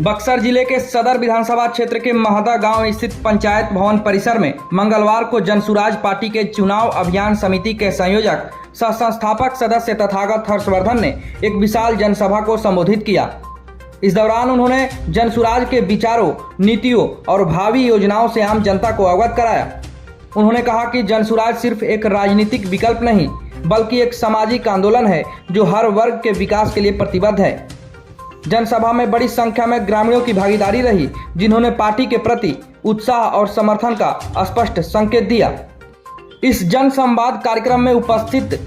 बक्सर जिले के सदर विधानसभा क्षेत्र के महदा गांव स्थित पंचायत भवन परिसर में मंगलवार को जनसुराज पार्टी के चुनाव अभियान समिति के संयोजक सह संस्थापक सदस्य तथागत हर्षवर्धन ने एक विशाल जनसभा को संबोधित किया। इस दौरान उन्होंने जनसुराज के विचारों, नीतियों और भावी योजनाओं से आम जनता को अवगत कराया। उन्होंने कहा कि जनसुराज सिर्फ एक राजनीतिक विकल्प नहीं बल्कि एक सामाजिक आंदोलन है जो हर वर्ग के विकास के लिए प्रतिबद्ध है। जनसभा में बड़ी संख्या में ग्रामीणों की भागीदारी रही, जिन्होंने पार्टी के प्रति उत्साह और समर्थन का स्पष्ट संकेत दिया। इस जन संवाद कार्यक्रम में उपस्थित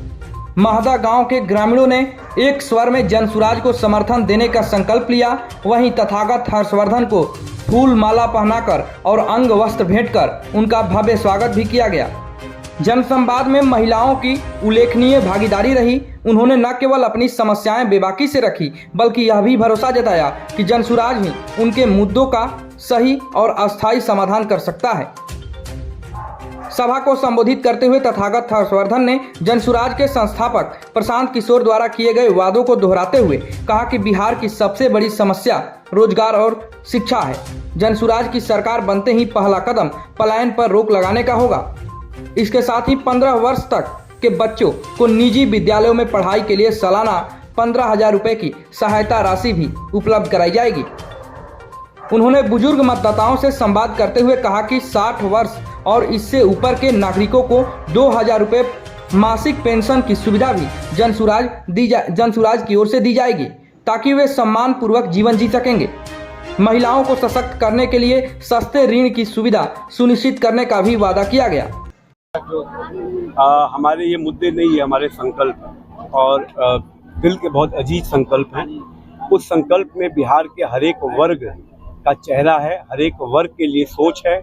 महदा गांव के ग्रामीणों ने एक स्वर में जनसुराज को समर्थन देने का संकल्प लिया। वहीं तथागत हर्षवर्धन को फूल माला पहनाकर और अंग वस्त्र भेंट कर उनका भव्य स्वागत भी किया गया। जनसंवाद में महिलाओं की उल्लेखनीय भागीदारी रही। उन्होंने न केवल अपनी समस्याएं बेबाकी से रखी बल्कि यह भी भरोसा जताया कि जनसुराज ही उनके मुद्दों का सही और अस्थायी समाधान कर सकता है। सभा को संबोधित करते हुए तथागत हर्षवर्धन ने जनसुराज के संस्थापक प्रशांत किशोर द्वारा किए गए वादों को दोहराते हुए कहा कि बिहार की सबसे बड़ी समस्या रोजगार और शिक्षा है। जनसुराज की सरकार बनते ही पहला कदम पलायन पर रोक लगाने का होगा। इसके साथ ही 15 वर्ष तक के बच्चों को निजी विद्यालयों में पढ़ाई के लिए सालाना 15,000 रुपये की सहायता राशि भी उपलब्ध कराई जाएगी। उन्होंने बुजुर्ग मतदाताओं से संवाद करते हुए कहा कि 60 वर्ष और इससे ऊपर के नागरिकों को 2,000 रुपये मासिक पेंशन की सुविधा भी जनसुराज की ओर से दी जाएगी ताकि वे सम्मान पूर्वक जीवन जी सकेंगे। महिलाओं को सशक्त करने के लिए सस्ते ऋण की सुविधा सुनिश्चित करने का भी वादा किया गया। हमारे ये मुद्दे नहीं है, हमारे संकल्प और दिल के बहुत अजीज संकल्प हैं। उस संकल्प में बिहार के हर एक वर्ग का चेहरा है, हर एक वर्ग के लिए सोच है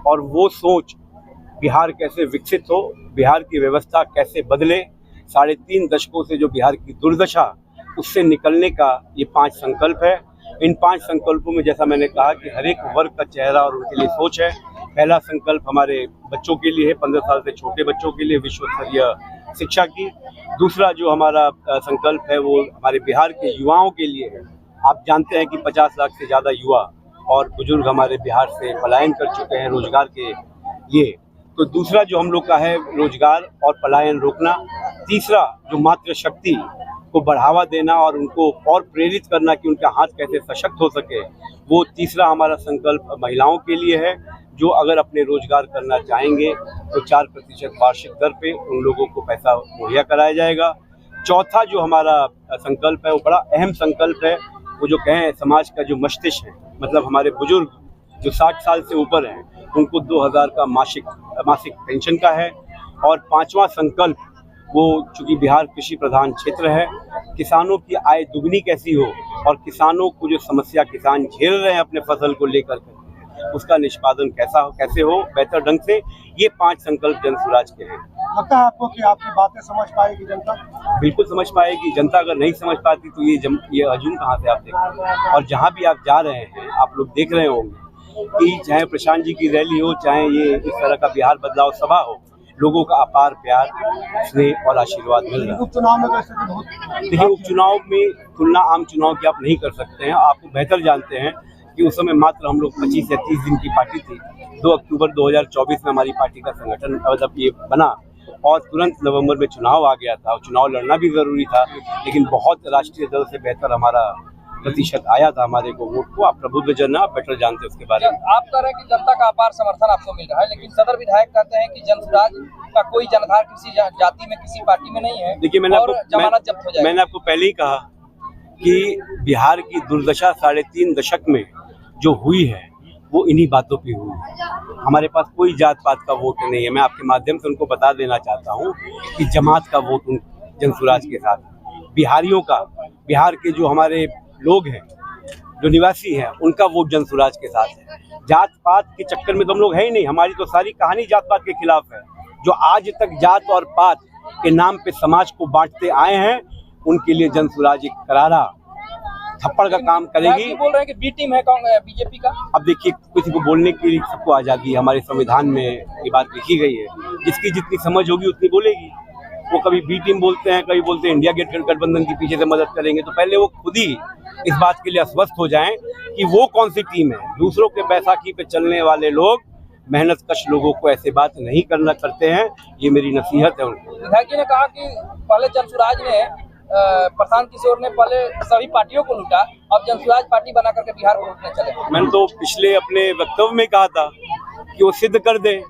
और वो सोच बिहार कैसे विकसित हो, बिहार की व्यवस्था कैसे बदले, 3.5 दशकों से जो बिहार की दुर्दशा उससे निकलने का ये 5 संकल्प है। इन 5 संकल्पों में जैसा मैंने कहा कि हर एक वर्ग का चेहरा और उनके लिए सोच है। पहला संकल्प हमारे बच्चों के लिए है, 15 साल से छोटे बच्चों के लिए विश्व स्तरीय शिक्षा की। दूसरा जो हमारा संकल्प है वो हमारे बिहार के युवाओं के लिए है। आप जानते हैं कि 50 लाख से ज़्यादा युवा और बुजुर्ग हमारे बिहार से पलायन कर चुके हैं रोजगार के लिए। तो दूसरा जो हम लोग का है रोजगार और पलायन रोकना। तीसरा जो मातृशक्ति को बढ़ावा देना और उनको और प्रेरित करना कि उनका हाथ कैसे सशक्त हो सके, वो तीसरा हमारा संकल्प महिलाओं के लिए है जो अगर अपने रोजगार करना चाहेंगे तो 4% वार्षिक दर पे उन लोगों को पैसा मुहैया कराया जाएगा। चौथा जो हमारा संकल्प है वो बड़ा अहम संकल्प है, वो जो कहें समाज का जो मस्तिष्क है, मतलब हमारे बुजुर्ग जो 60 साल से ऊपर हैं उनको 2,000 का मासिक पेंशन का है। और 5वां संकल्प वो चूँकि बिहार कृषि प्रधान क्षेत्र है, किसानों की आय दुगनी कैसी हो और किसानों को जो समस्या किसान झेल रहे हैं अपने फसल को लेकर उसका निष्पादन कैसे हो बेहतर ढंग से, ये 5 संकल्प जनसुराज के हैं। लगता है आपको कि आपकी बातें समझ पाएगी जनता? बिल्कुल समझ पाएगी जनता। अगर नहीं समझ पाती तो ये हजूम कहाँ से आप देख रहे हैं। और जहाँ भी आप जा रहे हैं आप लोग देख रहे होंगे कि चाहे प्रशांत जी की रैली हो, चाहे ये इस तरह का बिहार बदलाव सभा हो, लोगों का अपार प्यार, स्नेह और आशीर्वाद मिल रहा है। उपचुनाव में कैसे बहुत देखिए, उपचुनाव में तुलना आम चुनाव की आप नहीं कर सकते हैं। आपको बेहतर जानते हैं कि उस समय मात्र हम लोग 25 या 30 दिन की पार्टी थी। 2 अक्टूबर 2024 में हमारी पार्टी का संगठन मतलब ये बना और तुरंत नवंबर में चुनाव आ गया था और चुनाव लड़ना भी जरूरी था, लेकिन बहुत राष्ट्रीय दल से बेहतर हमारा प्रतिशत आया था हमारे को वोट को। आप प्रबुद्ध जन आप बेटर जानते हैं उसके बारे में। आप कह रहे हैं कि जनता का अपार समर्थन आपको मिल रहा है, लेकिन सदर विधायक कहते हैं कि जनसुराज का कोई जनाधार किसी जाति में किसी पार्टी में नहीं है। देखिए, मैंने आपको पहले ही कहा कि बिहार की दुर्दशा 3.5 दशक में जो हुई है वो इन्हीं बातों पे हुई है। हमारे पास कोई जात पात का वोट नहीं है। मैं आपके माध्यम से उनको बता देना चाहता हूँ कि जमात का वोट जनसुराज के साथ, बिहारियों का, बिहार के जो हमारे लोग हैं जो निवासी हैं उनका वोट जनसुराज के साथ है। जात पात के चक्कर में तो हम लोग है ही नहीं। हमारी तो सारी कहानी जात पात के खिलाफ है। जो आज तक जात और पात के नाम पे समाज को बांटते आए हैं उनके लिए जनसुराज एक करारा थप्पड़ का काम करेगी। बोल रहे हैं कि बी टीम है बीजेपी का। अब देखिए, किसी को बोलने की सबको आज़ादी है। हमारे संविधान में ये बात लिखी गई है, जिसकी जितनी समझ होगी उतनी बोलेगी। वो कभी बी टीम बोलते हैं, कभी बोलते हैं इंडिया गेट गठबंधन के पीछे से मदद करेंगे। तो पहले वो खुद ही इस बात के लिए आश्वस्त हो जाएं कि वो कौन सी टीम है। दूसरों के बैसाखी पे चलने वाले लोग, मेहनत कश लोगों को ऐसे बात नहीं करना करते हैं। ये मेरी नसीहत है उनको। विधायक जी ने कहा कि पहले जनसुराज ने प्रशांत किशोर ने पहले सभी पार्टियों को लूटा, अब जनसुराज पार्टी बना करके बिहार को लूटने चले। मैंने तो पिछले अपने वक्तव्य में कहा था कि वो सिद्ध कर दे।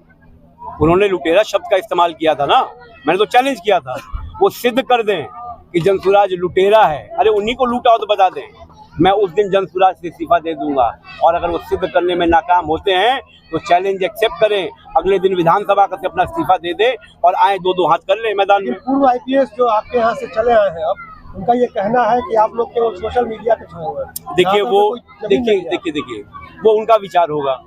उन्होंने लुटेरा शब्द का इस्तेमाल किया था ना, मैंने तो चैलेंज किया था, वो सिद्ध कर दें कि जनसुराज लुटेरा है। अरे उन्हीं को लूटा हो तो बता दें, मैं उस दिन जनसुराज से इस्तीफा दे दूंगा। और अगर वो सिद्ध करने में नाकाम होते हैं तो चैलेंज एक्सेप्ट करें, अगले दिन विधानसभा का से अपना इस्तीफा दे दे और आए दो हाथ कर ले मैदान में। पूर्व आईपीएस जो आपके यहाँ से चले आए हैं, अब उनका ये कहना है कि आप लोग केवल सोशल मीडिया पे छाए हुए हैं। देखिए वो उनका विचार होगा,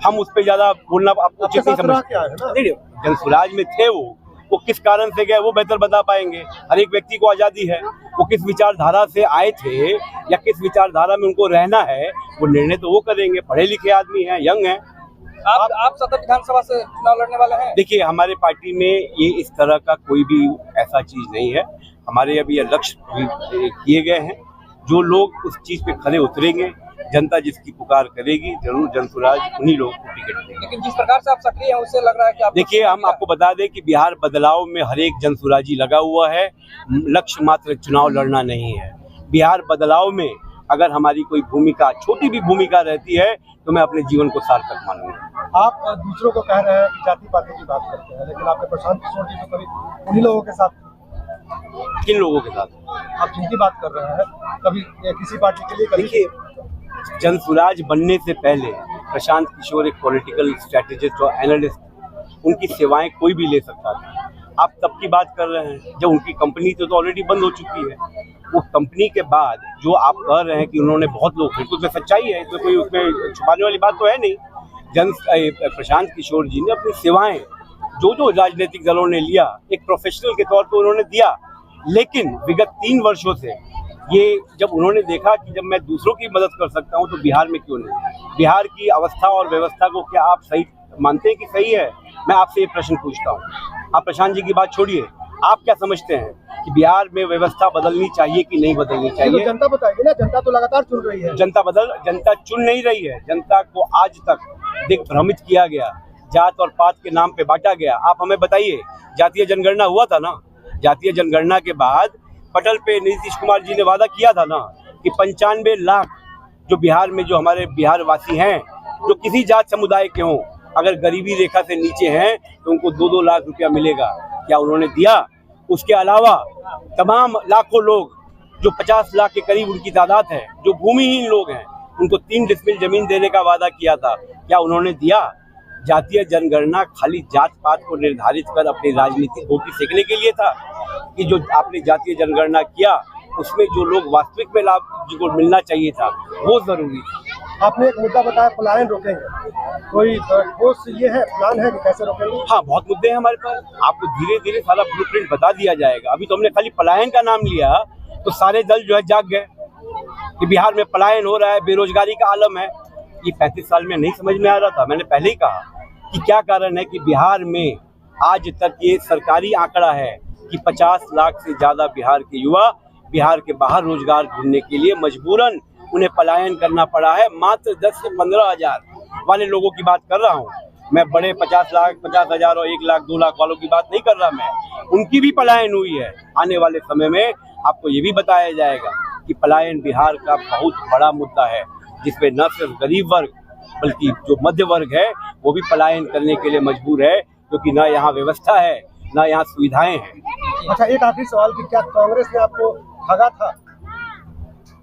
हम उस पर ज्यादा बोलना आपको उचित नहीं समझते। नहीं, जनसुराज में थे वो किस कारण से गए वो बेहतर बता पाएंगे। हर एक व्यक्ति को आजादी है, वो किस विचारधारा से आए थे या किस विचारधारा में उनको रहना है, वो निर्णय तो वो करेंगे। पढ़े लिखे आदमी हैं, यंग हैं। आप सदर विधानसभा से चुनाव लड़ने वाले हैं? देखिए, हमारे पार्टी में ये इस तरह का कोई भी ऐसा चीज नहीं है। हमारे अभी ये लक्ष्य किए गए हैं, जो लोग उस चीज पे खड़े उतरेंगे, जनता जिसकी पुकार करेगी, जरूर जनसुराज उन्हीं लोगों को टिकट देगी। लेकिन जिस प्रकार से आप सक्रिय हैं उससे लग रहा है कि आप देखिए, हम आपको बता दें कि बिहार बदलाव में हर एक जनसुराजी लगा हुआ है। लक्ष्य मात्र चुनाव लड़ना नहीं है। बिहार बदलाव में अगर हमारी कोई भूमिका, छोटी भी भूमिका रहती है तो मैं अपने जीवन को सार्थक मानूंगा। आप दूसरों को कह रहे हैं कि जाति पाति की बात करते हैं, लेकिन आपके प्रशांत किशोर जी तो कभी उन्हीं लोगों के साथ। किन लोगों के साथ आप जिनकी बात कर रहे हैं, कभी किसी पार्टी के लिए कभी। देखिए, जनसुराज बनने से पहले प्रशांत किशोर एक पॉलिटिकल स्ट्रेटेजिस्ट और एनालिस्ट, उनकी सेवाएं कोई भी ले सकता था। आप तब की बात कर रहे हैं जब उनकी कंपनी तो ऑलरेडी बंद हो चुकी है। वो कंपनी के बाद जो आप कह रहे हैं कि उन्होंने बहुत लोग, बिल्कुल में सच्चाई है, इसमें कोई उसमें छुपाने वाली बात तो है नहीं। प्रशांत किशोर जी ने अपनी सेवाएं जो राजनीतिक दलों ने लिया, एक प्रोफेशनल के तौर पर उन्होंने दिया। लेकिन विगत 3 वर्षों से ये जब उन्होंने देखा कि जब मैं दूसरों की मदद कर सकता हूं तो बिहार में क्यों नहीं, बिहार की अवस्था और व्यवस्था को क्या आप सही मानते हैं कि सही है? मैं आपसे ये प्रश्न पूछता हूं। आप प्रशांत जी की बात छोड़िए, आप क्या समझते हैं कि बिहार में व्यवस्था बदलनी चाहिए कि नहीं बदलनी चाहिए? तो जनता बताएगी ना, जनता तो लगातार चुन रही है। जनता चुन नहीं रही है। जनता को आज तक दिग्भ्रमित किया गया, जात और पात के नाम पे बांटा गया। आप हमें बताइए, जातीय जनगणना हुआ था ना, जातीय जनगणना के बाद पटल पे नीतीश कुमार जी ने वादा किया था ना कि 95 लाख जो बिहार में, जो हमारे बिहार वासी हैं, जो किसी जात समुदाय के हों, अगर गरीबी रेखा से नीचे हैं तो उनको 2-2 लाख रुपया मिलेगा। क्या उन्होंने दिया? उसके अलावा तमाम लाखों लोग, जो 50 लाख के करीब उनकी तादाद है, जो भूमिहीन लोग हैं, उनको 3 डिसमिल जमीन देने का वादा किया था। क्या उन्होंने दिया? जातीय जनगणना खाली जात पात को निर्धारित कर अपनी राजनीतिक रोटी सेकने के लिए था कि जो आपने जातीय जनगणना किया उसमें जो लोग वास्तविक में लाभ जिनको मिलना चाहिए था वो जरूरी था। आपने एक मुद्दा बताया, पलायन रोकेंगे, कोई ठोस ये है, प्लान है कि कैसे रोकेंगे? हाँ, बहुत मुद्दे हैं हमारे पास। आपको धीरे धीरे सारा ब्लूप्रिंट बता दिया जाएगा। अभी तो हमने खाली पलायन का नाम लिया तो सारे दल जो है जाग गए कि बिहार में पलायन हो रहा है, बेरोजगारी का आलम है। ये 35 साल में नहीं समझ में आ रहा था। मैंने पहले ही कहा कि क्या कारण है कि बिहार में आज तक ये सरकारी आंकड़ा है कि 50 लाख से ज्यादा बिहार के युवा बिहार के बाहर रोजगार ढूंढने के लिए मजबूरन उन्हें पलायन करना पड़ा है। मात्र 10 से 15 हजार वाले लोगों की बात कर रहा हूँ मैं, बड़े 50 लाख, 50 हजार और 1 लाख 2 लाख वालों की बात नहीं कर रहा मैं। उनकी भी पलायन हुई है। आने वाले समय में आपको ये भी बताया जाएगा कि पलायन बिहार का बहुत बड़ा मुद्दा है, जिसमें न सिर्फ गरीब वर्ग बल्कि जो मध्य वर्ग है वो भी पलायन करने के लिए मजबूर है, क्योंकि न यहाँ व्यवस्था है न यहाँ सुविधाएं हैं। अच्छा, एक आखिरी सवाल कि क्या कांग्रेस ने आपको ठगा था?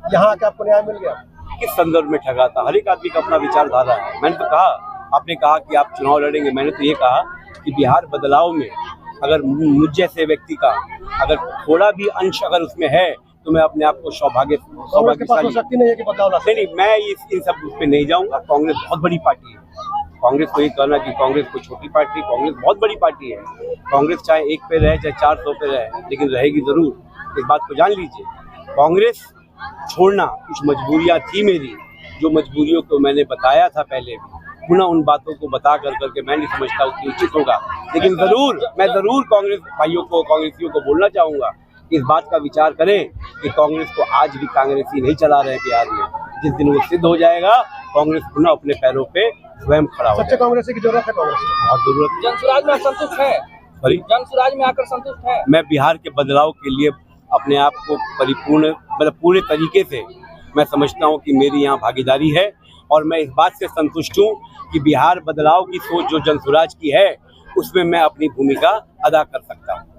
यहाँ आके आपको न्याय मिल गया? किस संदर्भ में ठगा था? हर एक आदमी का अपना विचारधारा है। मैंने तो कहा, आपने कहा कि आप चुनाव लड़ेंगे, मैंने तो ये कहा कि बिहार बदलाव में अगर मुझ जैसे व्यक्ति का अगर थोड़ा भी अंश अगर उसमें है तो मैं अपने आप को सौभाग्यशाली शक्ति नहीं है कि बदलाव नहीं, मैं इन सब पे नहीं जाऊंगा। कांग्रेस बहुत बड़ी पार्टी है। कांग्रेस को ये कहना कि कांग्रेस कोई छोटी पार्टी, कांग्रेस बहुत बड़ी पार्टी है। कांग्रेस चाहे 1 पे रहे चाहे 400 पे रहे, लेकिन रहेगी जरूर। इस बात को जान लीजिए। कांग्रेस छोड़ना कुछ मजबूरियां थी मेरी, जो मजबूरियों को मैंने बताया था पहले भी, पुनः उन बातों को बता करके मैं नहीं समझता कि उचित होगा। लेकिन मैं जरूर कांग्रेस भाइयों को, कांग्रेसियों को बोलना चाहूँगा कि इस बात का विचार करें कि कांग्रेस को आज भी कांग्रेसी नहीं चला रहे बिहार में। जिस दिन वो सिद्ध हो जाएगा, कांग्रेस पुनः अपने पैरों पे स्वयं खड़ा हो सच्चे जाएगा। कांग्रेसी की जरूरत है, कांग्रेस को बहुत जरूरत है। जनसुराज में संतुष्ट है? सॉरी, जनसुराज में आकर संतुष्ट है? मैं बिहार के बदलाव के लिए अपने आप को परिपूर्ण, मतलब पूरे तरीके से मैं समझता हूं कि मेरी यहाँ भागीदारी है, और मैं इस बात से संतुष्ट हूं कि बिहार बदलाव की सोच जो जनसुराज की है उसमें मैं अपनी भूमिका अदा कर सकता हूं।